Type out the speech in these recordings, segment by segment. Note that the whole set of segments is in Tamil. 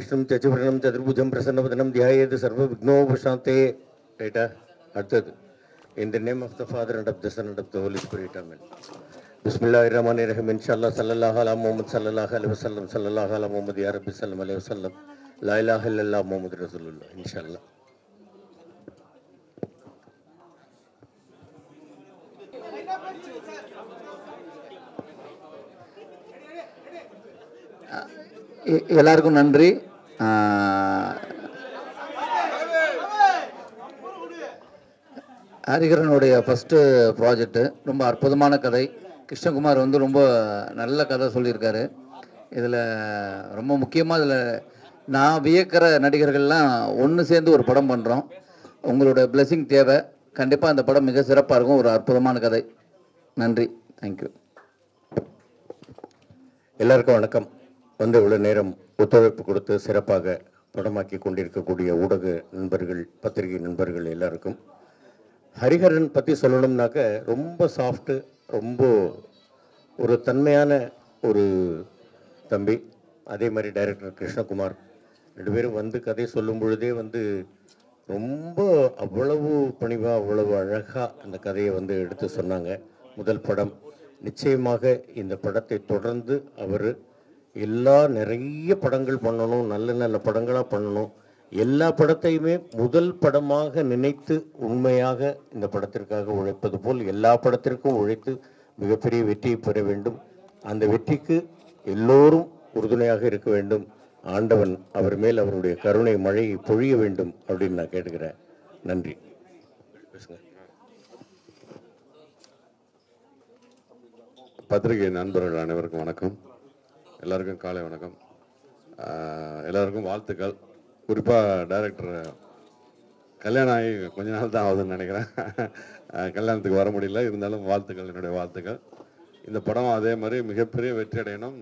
விஷ்ணும் சச்சுவரணம் சதுர்புஜம் பிரசன்னவதனம் தியாயேது சர்வ விக்னோபசாந்தே ரைட்டா. அடுத்தது in the name of the Father and of the Son and of the Holy Spirit, amen. Bismillahirrahmanirrahim. Inshallah sallallahu ala Muhammad sallallahu alaihi wasallam sallallahu ala Muhammad ya Rabbi sallam alaihi wasallam la ilaha illallah Muhammad Rasulullah inshallah. எல்லாருக்கும் நன்றி. ஹரிஹரனுடைய ஃபஸ்ட்டு ப்ராஜெக்ட்டு ரொம்ப அற்புதமான கதை. கிருஷ்ணகுமார் வந்து ரொம்ப நல்ல கதை சொல்லியிருக்காரு. இதில் ரொம்ப முக்கியமாக இதில் நான் வியக்கிற நடிகர்கள்லாம் ஒன்று சேர்ந்து ஒரு படம் பண்ணுறோம். உங்களோட பிளெஸிங் தேவை. கண்டிப்பாக அந்த படம் மிக சிறப்பாக இருக்கும். ஒரு அற்புதமான கதை. நன்றி. தேங்க்யூ. எல்லாருக்கும் வணக்கம். வந்து இவ்வளோ நேரம் ஒத்துழைப்பு கொடுத்து சிறப்பாக படமாக்கி கொண்டிருக்கக்கூடிய ஊடக நண்பர்கள், பத்திரிகை நண்பர்கள் எல்லாருக்கும். ஹரிஹரன் பற்றி சொல்லணும்னாக்க ரொம்ப சாஃப்ட்டு, ரொம்ப ஒரு தன்மையான ஒரு தம்பி. அதே மாதிரி டைரக்டர் கிருஷ்ணகுமார் ரெண்டு பேரும் வந்து கதை சொல்லும் பொழுதே வந்து ரொம்ப அவ்வளவு பணிவாக அவ்வளவு அழகாக அந்த கதையை வந்து எடுத்து சொன்னாங்க. முதல் படம். நிச்சயமாக இந்த படத்தை தொடர்ந்து அவர் நிறைய படங்கள் பண்ணணும், நல்ல நல்ல படங்களாக பண்ணணும். எல்லா படத்தையுமே முதல் படமாக நினைத்து உண்மையாக இந்த படத்திற்காக உழைப்பது போல் எல்லா படத்திற்கும் உழைத்து மிகப்பெரிய வெற்றியை பெற வேண்டும். அந்த வெற்றிக்கு எல்லோரும் உறுதுணையாக இருக்க வேண்டும். ஆண்டவன் அவர் மேல் அவருடைய கருணை மழையை பொழிய வேண்டும் அப்படின்னு நான் கேட்டுக்கிறேன். நன்றி. பத்திரிகை நண்பர்கள் அனைவருக்கும் வணக்கம். எல்லாருக்கும் காலை வணக்கம். எல்லாருக்கும் வாழ்த்துக்கள். குறிப்பாக டைரக்டர் கல்யாணம் ஆகி கொஞ்ச நாள் தான் ஆகுதுன்னு நினைக்கிறேன். கல்யாணத்துக்கு வர முடியல, இருந்தாலும் வாழ்த்துக்கள், என்னுடைய வாழ்த்துக்கள். இந்த படம் அதே மாதிரி மிகப்பெரிய வெற்றி அடையணும்.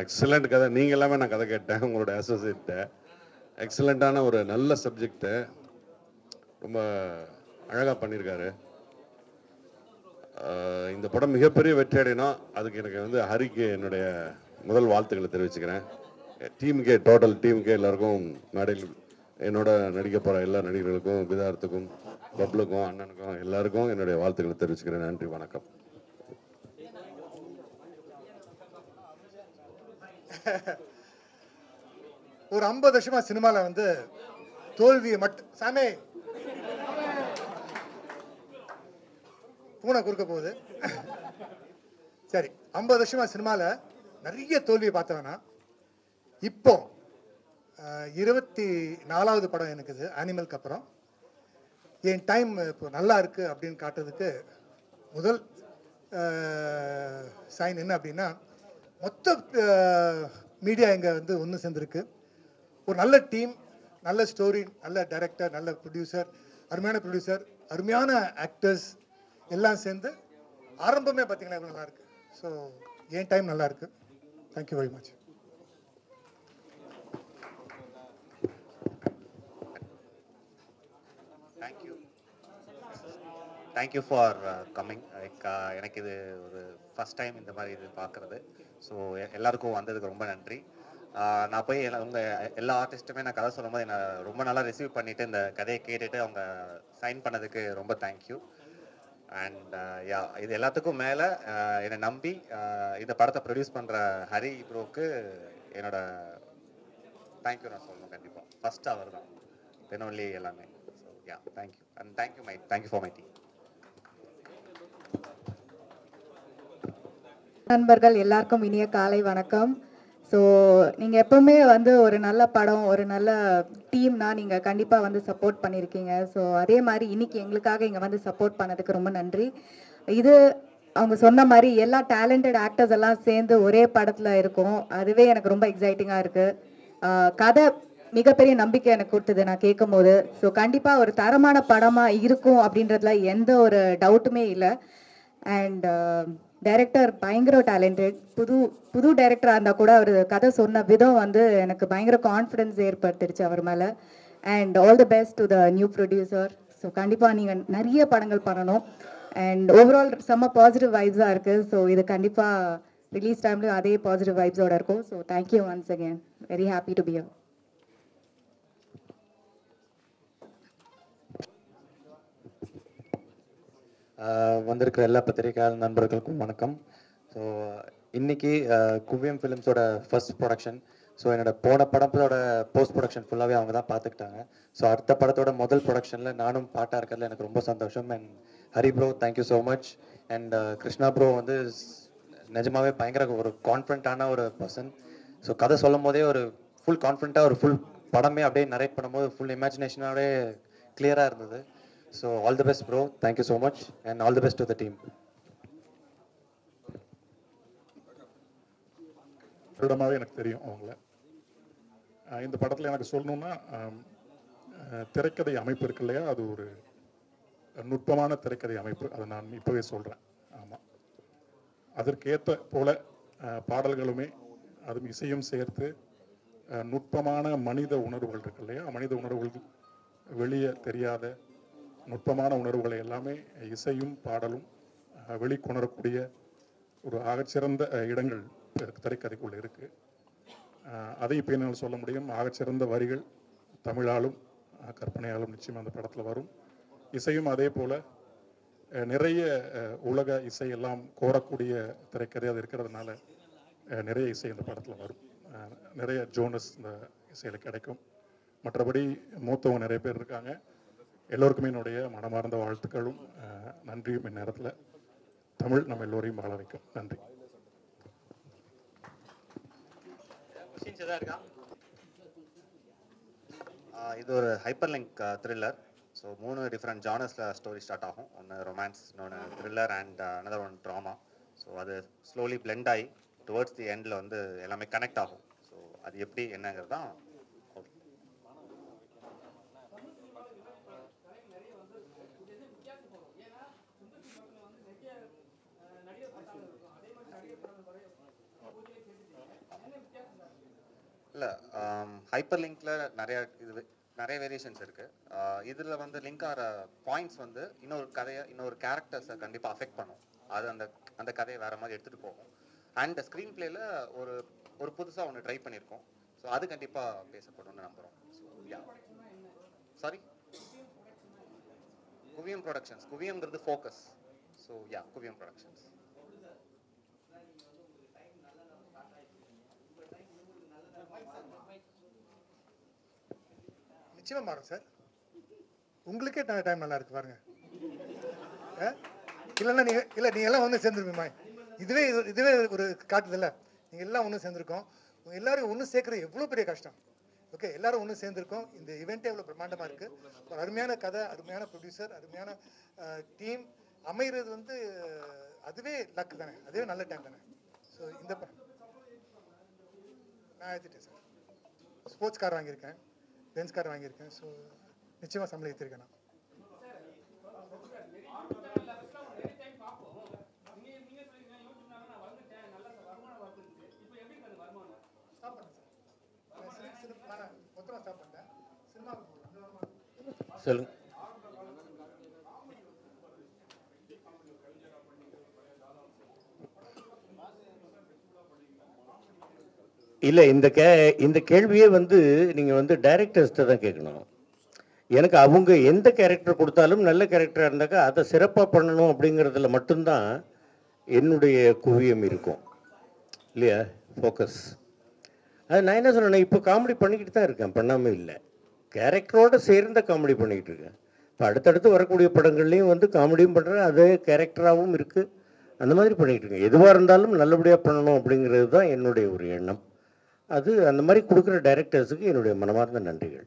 எக்ஸலண்ட் கதை. நீங்கள் எல்லாமே நான் கதை கேட்டேன், உங்களோட அசோசியேட்டை. எக்ஸலண்ட்டான ஒரு நல்ல சப்ஜெக்டை ரொம்ப அழகாக பண்ணியிருக்காரு. இந்த படம் மிகப்பெரிய வெற்றி அடையணும். அதுக்கு எனக்கு வந்து ஹரிக்கு என்னுடைய முதல் வாழ்த்துக்களை தெரிவிச்சுக்கிறேன். டீமுக்கே, டோட்டல் டீமுக்கே, எல்லாருக்கும், மேடையில் என்னோட நடிக்க போகிற எல்லா நடிகர்களுக்கும், விதார்த்துக்கும், பப்ளுக்கும், அண்ணனுக்கும் எல்லாருக்கும் என்னுடைய வாழ்த்துக்களை தெரிவிச்சுக்கிறேன். நன்றி, வணக்கம். ஒரு 50 வருஷமா சினிமாவில் வந்து தோல்வியை மட்டும் சாமே பூனை குறுக்க போகுது. சரி, 50 வருஷமா சினிமாவில் நிறைய தோல்வியை பார்த்தவனா இப்போ 24வது படம் எனக்கு இது அனிமலுக்கு அப்புறம் என் டைம் இப்போ நல்லா இருக்கு அப்படின்னு காட்டுறதுக்கு முதல் சைன் என்ன அப்படின்னா, மொத்த மீடியா இங்கே வந்து ஒன்று சேர்ந்துருக்கு. ஒரு நல்ல டீம், நல்ல ஸ்டோரி, நல்ல டைரக்டர், நல்ல ப்ரொடியூசர், அருமையான ஆக்டர்ஸ் எல்லாம் சேர்ந்து ஆரம்பமே பார்த்தீங்கன்னா எவ்வளோ நல்லா இருக்கு. ஸோ என் டைம் நல்லா இருக்கு. Thank you very much. Thank you for coming. எனக்கு இது ஒரு ஃபஸ்ட் டைம் இந்த மாதிரி இது பார்க்குறது. ஸோ எல்லாருக்கும் வந்ததுக்கு ரொம்ப நன்றி. நான் போய் எல்லா ஆர்டிஸ்ட்டுமே நான் கதை சொல்லும் போது என்னை ரொம்ப நல்லா ரிசீவ் பண்ணிவிட்டு இந்த கதையை கேட்டுட்டு அவங்க சைன் பண்ணதுக்கு ரொம்ப தேங்க்யூ. அண்ட் யா, இது எல்லாத்துக்கும் மேலே என்னை நம்பி இந்த படத்தை ப்ரொடியூஸ் பண்ணுற ஹரி ப்ரோக்கு என்னோட தேங்க்யூ நான் சொல்லணும். கண்டிப்பாக ஃபஸ்ட்டு அவர் தான், தென் ஒன்லி எல்லாமே. So yeah, thank you. And thank you for my team. நண்பர்கள் எல்லாருக்கும் இனிய காலை வணக்கம். ஸோ நீங்கள் எப்போவுமே வந்து ஒரு நல்ல படம், ஒரு நல்ல டீம்னா நீங்கள் கண்டிப்பாக வந்து சப்போர்ட் பண்ணியிருக்கீங்க. ஸோ அதே மாதிரி இன்னைக்கு எங்களுக்காக இங்கே வந்து சப்போர்ட் பண்ணதுக்கு ரொம்ப நன்றி. இது அவங்க சொன்ன மாதிரி எல்லா டேலண்டட் ஆக்டர்ஸ் எல்லாம் சேர்ந்து ஒரே படத்தில் இருக்கும். அதுவே எனக்கு ரொம்ப எக்ஸைட்டிங்காக இருக்குது. கதை மிகப்பெரிய நம்பிக்கை எனக்கு கொடுத்தது நான் கேட்கும் போது. ஸோ கண்டிப்பாக ஒரு தரமான படமாக இருக்கும் அப்படின்றதுல எந்த ஒரு டவுட்டுமே இல்லை. அண்ட் டைரக்டர் பயங்கர டேலண்டட். புது டைரக்டராக இருந்தால் கூட அவர் கதை சொன்ன விதம் வந்து எனக்கு பயங்கர கான்ஃபிடென்ஸ் ஏற்படுத்திடுச்சு அவர் மேலே. And all the best to the new producer. So கண்டிப்பாக நீங்கள் நிறைய படங்கள் பண்ணணும். அண்ட் ஓவரால் செம்ம பாசிட்டிவ் வைப்ஸாக இருக்குது. ஸோ இது கண்டிப்பாக ரிலீஸ் டைம்லேயும் அதே பாசிட்டிவ் வைப்ஸோடு இருக்கும். So thank you once again. Very happy to be here. வந்திருக்கிற எல்லா பத்திரிகையாளர் நண்பர்களுக்கும் வணக்கம். ஸோ இன்னைக்கு குவியம் ஃபிலிம்ஸோட ஃபர்ஸ்ட் ப்ரொடக்ஷன். ஸோ என்னோட போன படத்தோட போஸ்ட் ப்ரொடக்ஷன் ஃபுல்லாகவே அவங்க தான் பார்த்துக்கிட்டாங்க. ஸோ அடுத்த படத்தோட முதல் ப்ரொடக்ஷனில் நானும் பாட்டாக இருக்கிறதுல எனக்கு ரொம்ப சந்தோஷம். And Hari bro thank you so much. And Krishna bro வந்து நிஜமாவே பயங்கர ஒரு கான்ஃபிடண்ட்டான ஒரு பர்சன். ஸோ கதை சொல்லும் போதே ஒரு ஃபுல் கான்ஃபிடண்ட்டாக ஒரு ஃபுல் படமே அப்படியே நரேட் பண்ணும்போது ஃபுல் இமேஜினேஷனாகவே கிளியராக இருந்தது. So all the best bro, thank you so much and all the best to the team. வருடமாகவே எனக்கு தெரியும் அவங்கள. இந்த படத்தில் எனக்கு சொல்லணுன்னா திரைக்கதை அமைப்பு இருக்கு இல்லையா, அது ஒரு நுட்பமான திரைக்கதை அமைப்பு. அதை நான் இப்போவே சொல்கிறேன். ஆமாம், அதற்கேற்ற போல பாடல்களுமே அதுவும் இசையும் சேர்த்து நுட்பமான மனித உணர்வுகள் இருக்கு இல்லையா, மனித உணர்வுகள் வெளியே தெரியாத நுட்பமான உணர்வுகளை எல்லாமே இசையும் பாடலும் வெளிக்கொணரக்கூடிய ஒரு ஆகச்சிறந்த இடங்கள் திரைக்கதைக்குள்ள இருக்கு. அதை இப்போ என்னால் சொல்ல முடியும். ஆகச்சிறந்த வரிகள் தமிழாலும் கற்பனையாலும் நிச்சயம் அந்த படத்தில் வரும். இசையும் அதே போல் நிறைய உலக இசை எல்லாம் கோரக்கூடிய திரைக்கதை அது இருக்கிறதுனால நிறைய இசை இந்த படத்தில் வரும். நிறைய ஜோனஸ் இந்த இசையில் கிடைக்கும். மற்றபடி மூத்தவங்க நிறைய பேர் இருக்காங்க. எல்லோருக்குமே என்னுடைய மனமார்ந்த வாழ்த்துக்களும் நன்றியும் இந்நேரத்தில். தமிழ் நம்ம எல்லோரையும் வாழ வைக்கும். நன்றி. இது ஒரு hyper link thriller. So 3 different ஜானர்ஸில் ஸ்டோரி ஸ்டார்ட் ஆகும். ஒன்று ரொமான்ஸ், இன்னொன்று thriller and another one drama. So அது ஸ்லோலி பிளெண்ட் ஆகி டுவர்ட்ஸ் தி எண்டில் வந்து எல்லாமே கனெக்ட் ஆகும். ஸோ அது எப்படி என்னங்கிறது தான். இல்லை, ஹைப்பர் லிங்க்ல நிறைய வேரியேஷன்ஸ் இருக்குது. இதில் வந்து லிங்க் ஆகிற பாயிண்ட்ஸ் வந்து இன்னொரு கேரக்டர்ஸை கண்டிப்பாக அஃபெக்ட் பண்ணும். அது அந்த கதையை வேறு மாதிரி எடுத்துகிட்டு போகும். அண்ட் ஸ்க்ரீன் பிளேயில் ஒரு புதுசாக ஒன்று ட்ரை பண்ணியிருக்கோம். ஸோ அது கண்டிப்பாக பேசப்படும்னு நம்புகிறோம். ஸோ யா, சாரி, குவியம் ப்ரொடக்ஷன்ஸ். குவியம்ங்கிறது ஃபோக்கஸ். ஸோ யா, குவியம் ப்ரொடக்ஷன்ஸ். நிச்சயமா மாறும் சார். உங்களுக்கே டைம் நல்லா இருக்கு பாருங்க. இல்லைன்னா நீங்க எல்லாம் ஒன்று சேர்ந்துருப்பீங்க. இதுவே ஒரு காட்டுதில்ல. நீங்கள் எல்லாம் ஒன்று சேர்ந்துருக்கோம். எல்லாரும் ஒன்று சேர்க்குறது எவ்வளோ பெரிய கஷ்டம். ஓகே, எல்லாரும் ஒன்று சேர்ந்துருக்கோம். இந்த ஈவெண்ட்டே எவ்வளோ பிரம்மாண்டமாக இருக்குது. ஒரு அருமையான கதை, அருமையான ப்ரொடியூசர், அருமையான டீம் அமைகிறது வந்து அதுவே லக்கு தானே, அதுவே நல்ல டைம் தானே. ஸோ நான் எடுத்துட்டேன் சார். ஸ்போர்ட்ஸ் கார் வாங்கியிருக்கேன், பென்ஸ் கார் வாங்கியிருக்கேன். ஸோ நிச்சயமாக சம்பளம் ஏற்றிருக்கேன் நான். சொல்லுங்க. இல்லை, இந்த கேள்வியே வந்து நீங்கள் வந்து டைரக்டர்ஸ்ட்டை தான் கேட்கணும். எனக்கு அவங்க எந்த கேரக்டர் கொடுத்தாலும் நல்ல கேரக்டராக இருந்தாக்கா அதை சிறப்பாக பண்ணணும் அப்படிங்கிறதுல மட்டும்தான் என்னுடைய குவியம் இருக்கும் இல்லையா, ஃபோக்கஸ். அது நான் என்ன சொன்னேன்னா, இப்போ காமெடி பண்ணிக்கிட்டு தான் இருக்கேன், பண்ணாமல் இல்லை. கேரக்டரோடு சேர்ந்த காமெடி பண்ணிக்கிட்டு இருக்கேன். இப்போ அடுத்தடுத்து வரக்கூடிய படங்கள்லேயும் வந்து காமெடியும் பண்ணுறேன், அதே கேரக்டராகவும் இருக்குது. அந்த மாதிரி பண்ணிக்கிட்டு இருக்கேன். எதுவாக இருந்தாலும் நல்லபடியாக பண்ணணும் அப்படிங்கிறது தான் என்னுடைய ஒரு எண்ணம். அது அந்த மாதிரி கொடுக்குற டைரக்டர்ஸுக்கு என்னுடைய மனமார்ந்த நன்றிகள்.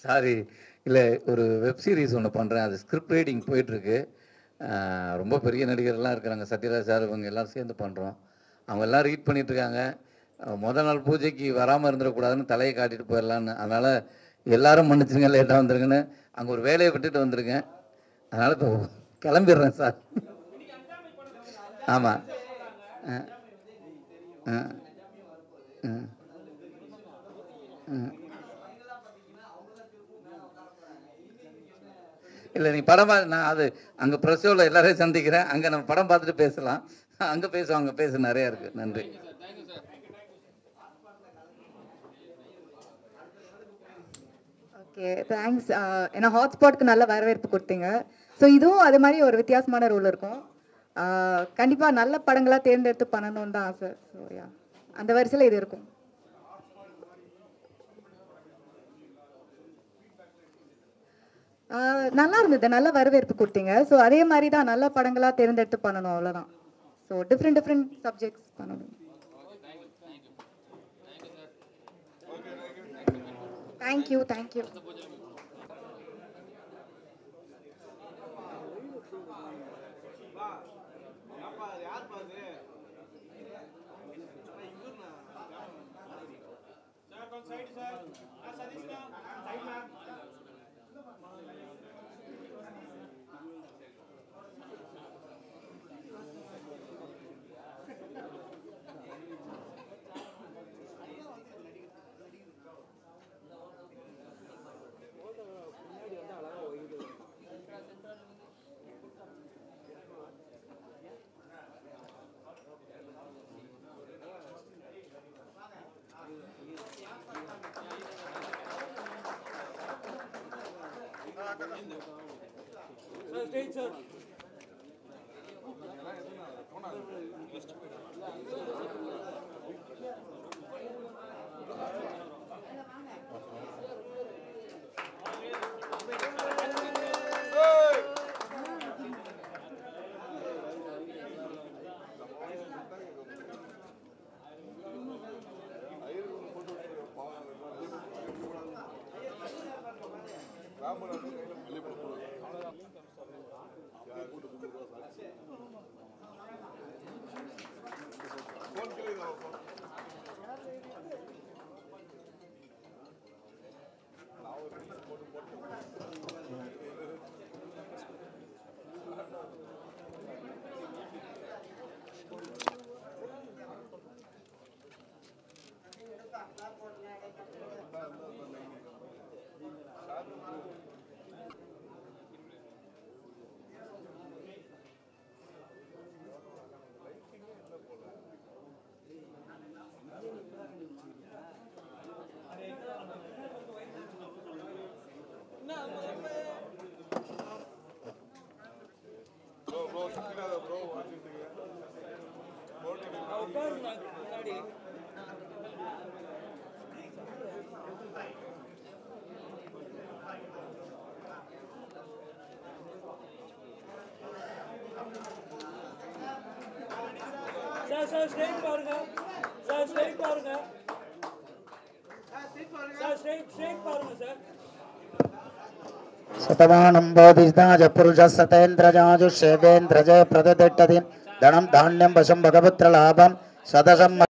சாரி, இல்லை, ஒரு வெப் சீரிஸ் ஒன்று பண்ணுறேன். அது ஸ்கிரிப்ட் ரைட்டிங் போயிட்டுருக்கு. ரொம்ப பெரிய நடிகர்லாம் இருக்கிறாங்க, சத்யராஜ் சார், இவங்க எல்லோரும் சேர்ந்து பண்ணுறோம். அவங்க எல்லாம் ரீட் பண்ணிகிட்ருக்காங்க. முதல் நாள் பூஜைக்கு வராமல் இருந்துடக்கூடாதுன்னு தலையை காட்டிட்டு போயிடலான்னு. அதனால் எல்லோரும் மன்னிச்சுங்க, லேட்டாக வந்துருங்கன்னு அங்கே ஒரு வேலையை விட்டுட்டு வந்திருக்கேன். அதனால் இப்போ கிளம்பிடுறேன் சார். ஆமாம். இல்லை, நீ படம் நான் அது அங்கே ப்ரெஸ்ஸோவில் எல்லாரையும் சந்திக்கிறேன். அங்கே நம்ம படம் பார்த்துட்டு பேசலாம். அங்கே பேசுவோம், அங்கே பேச நிறையா இருக்குது. நன்றி. Okay thanks. ஏன்னா ஹாட்ஸ்பாட்க்கு நல்ல வரவேற்பு கொடுத்தீங்க. ஸோ இதுவும் அது மாதிரி ஒரு வித்தியாசமான ரோல் இருக்கும். கண்டிப்பாக நல்ல படங்களாக தேர்ந்தெடுத்து பண்ணணும்னு தான் ஆசை. ஸோ யா, அந்த வரிசையில் இது இருக்கும். நல்லா இருந்தது, நல்ல வரவேற்பு கொடுத்தீங்க. ஸோ அதே மாதிரி தான் நல்ல படங்களாக தேர்ந்தெடுத்து பண்ணணும், அவ்வளோதான். ஸோ டிஃப்ரெண்ட் சப்ஜெக்ட்ஸ் பண்ணணும். தேங்க்யூ. शतमानं बोधिष्ठाज पुरुषः सतेन्द्रजाजुषेवेन्द्रजय प्रदतिष्ठति धनं धान्यं वशं भगवत्र लाभं शतशं